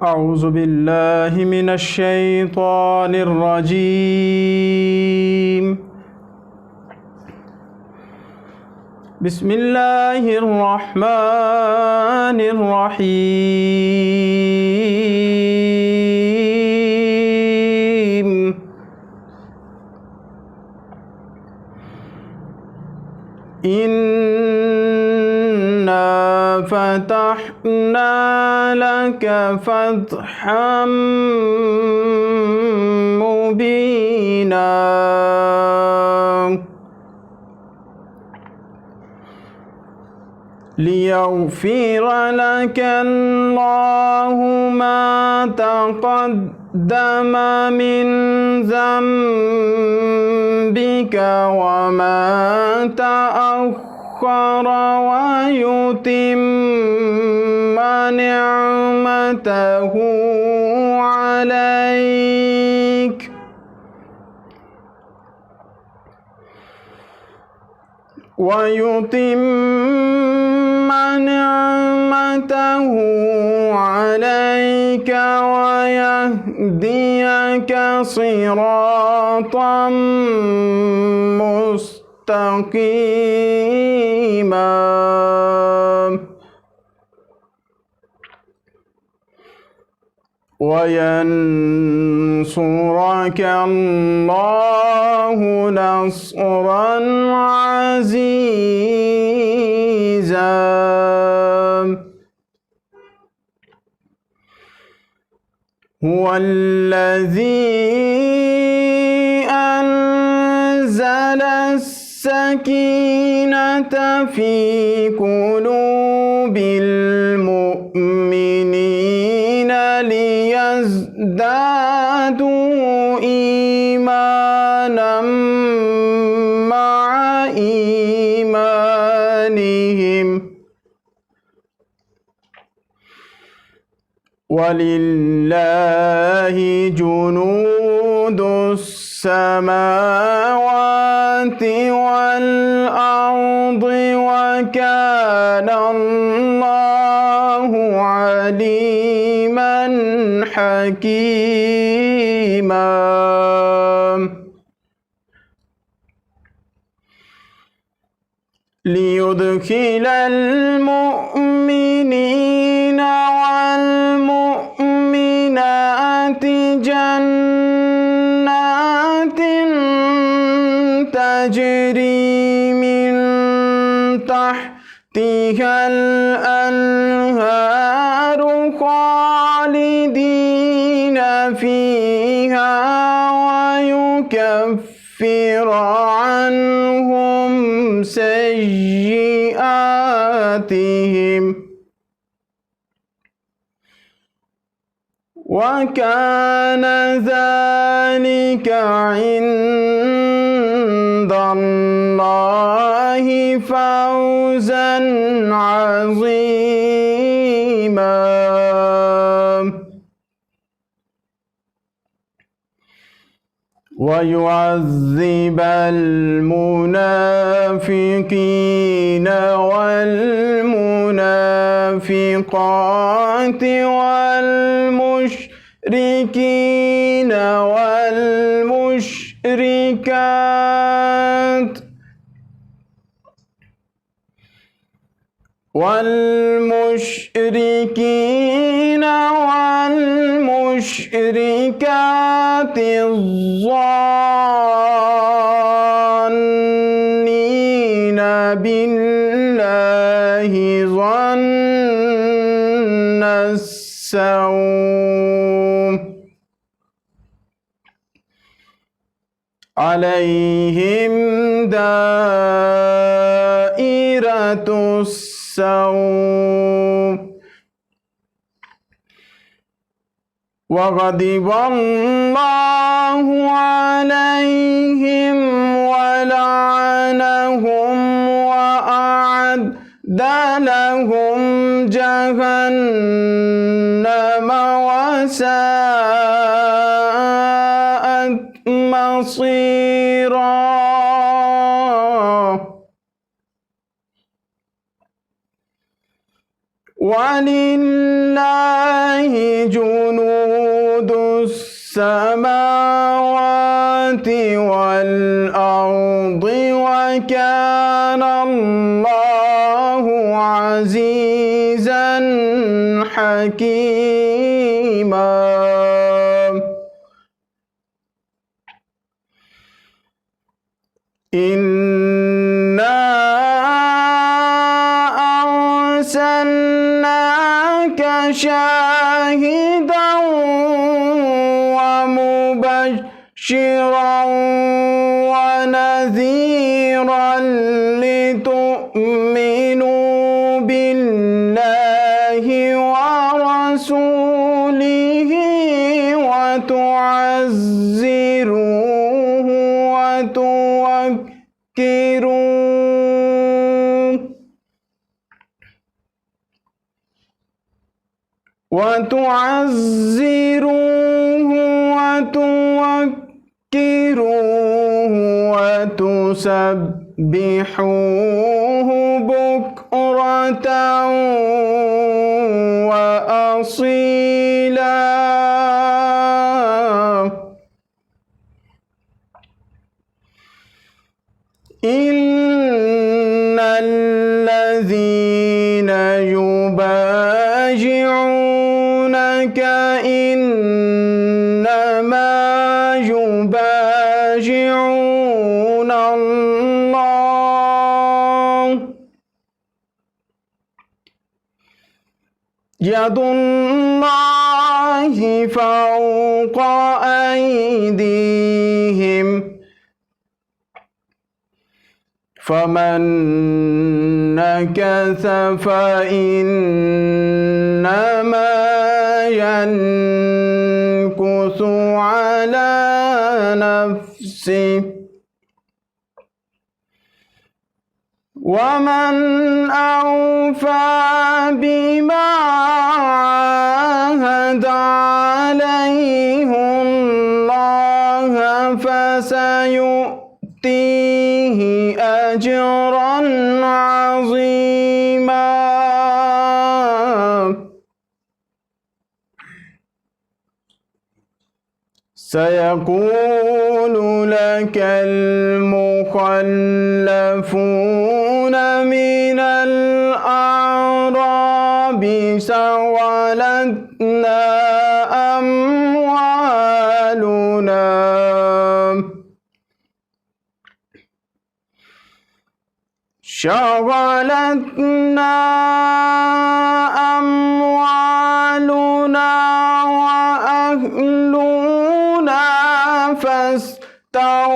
أعوذ بالله من الشيطان الرجيم. بسم الله الرحمن الرحيم. إنا فتحنا لك فتحا مبينا ليغفر لك الله ما تقدم من ذنبك وما تأخر ويتم نعمته عليك ويهديك صراطا مستقيما وينصرك الله نصرا عزيزا. هو الذي أنزل السكينة في قلوب المؤمنين ليزدادوا إيمانا مع إيمانهم ولله جنود السماوات والأرض وكان الله عليما حكيما. ليدخل المؤمنين والمؤمنات جنات تجري من تحتها الأنهار خالدين فيها ويكفر عنهم سيئاتهم وكان ذلك عند الله فوزا عظيما. ويعذب المنافقين والمنافقات والمشركين والمشركات الظانين بالله ظن السوء عليهم دائرة السوء وغضب الله عليهم ولعنهم وأعد لهم جهنم وساءت مصيرا. ولله جنود السماوات والأرض وكان الله عزيزا حكيما. إنا أرسلناك شاهدا ومبشرا ونذيرا لتؤمنوا بالله ورسوله وتعزروه وتوكروه وتسبحوه بكرة وأصيلا. إن الذين يبايعونك إنما يبايعون الله يد الله فوق أيديهم فمن نكث فإنما ينكث على نفسه ومن أوفى بما عاهد عليه الله فسيؤتيه أجرا عظيما. سيقول لك المخلفون من الأعراب شغلتنا أموالنا وأهلنا فاستغفر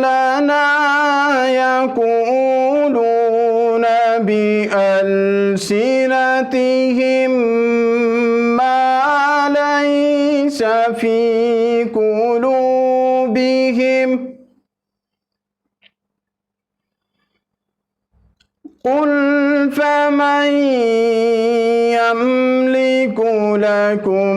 لنا يقولون بألسنتهم ما ليس في قلوبهم قل فمن يملك لكم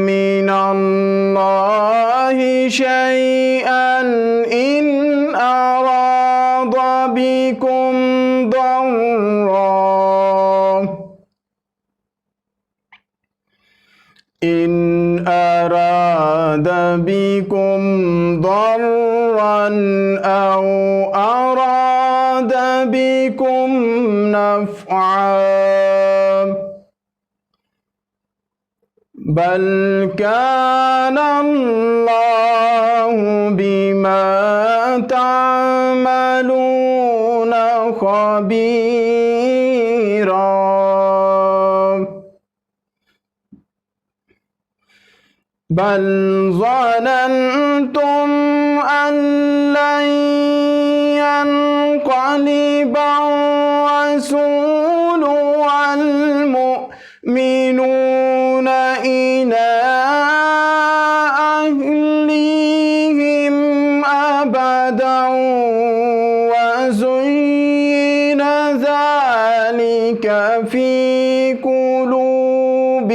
من الله شيئا إن أراد بكم ضرا أو أراد بكم نفعا بل كان الله بما تعملون خبيرا. بل ظننتم أن لن ينقلب الرسول والمؤمنون إلى أهليهم أبدا وزين ذلك في قلوبكم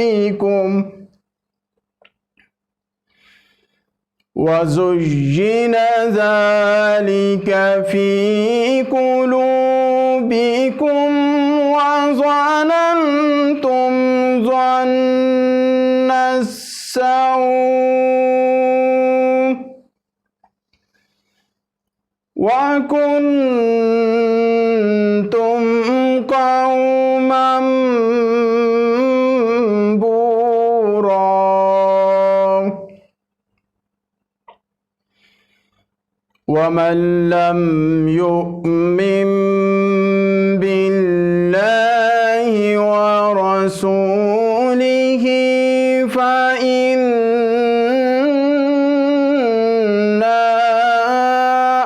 وزين ذلك في قلوبكم وظننتم وكنتم قوما بورا ومن لم يؤمن بالله ورسوله فإنا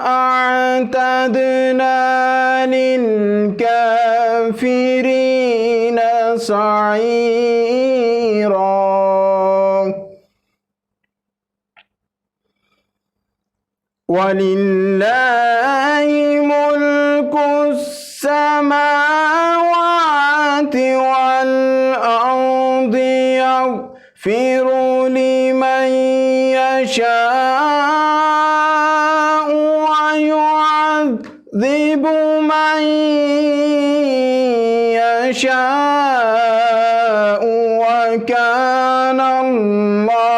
أعتدنا للكافرين سعيرا ولله ملك السماوات والأرض يغفر لمن يشاء ويعذب من يشاء وكان الله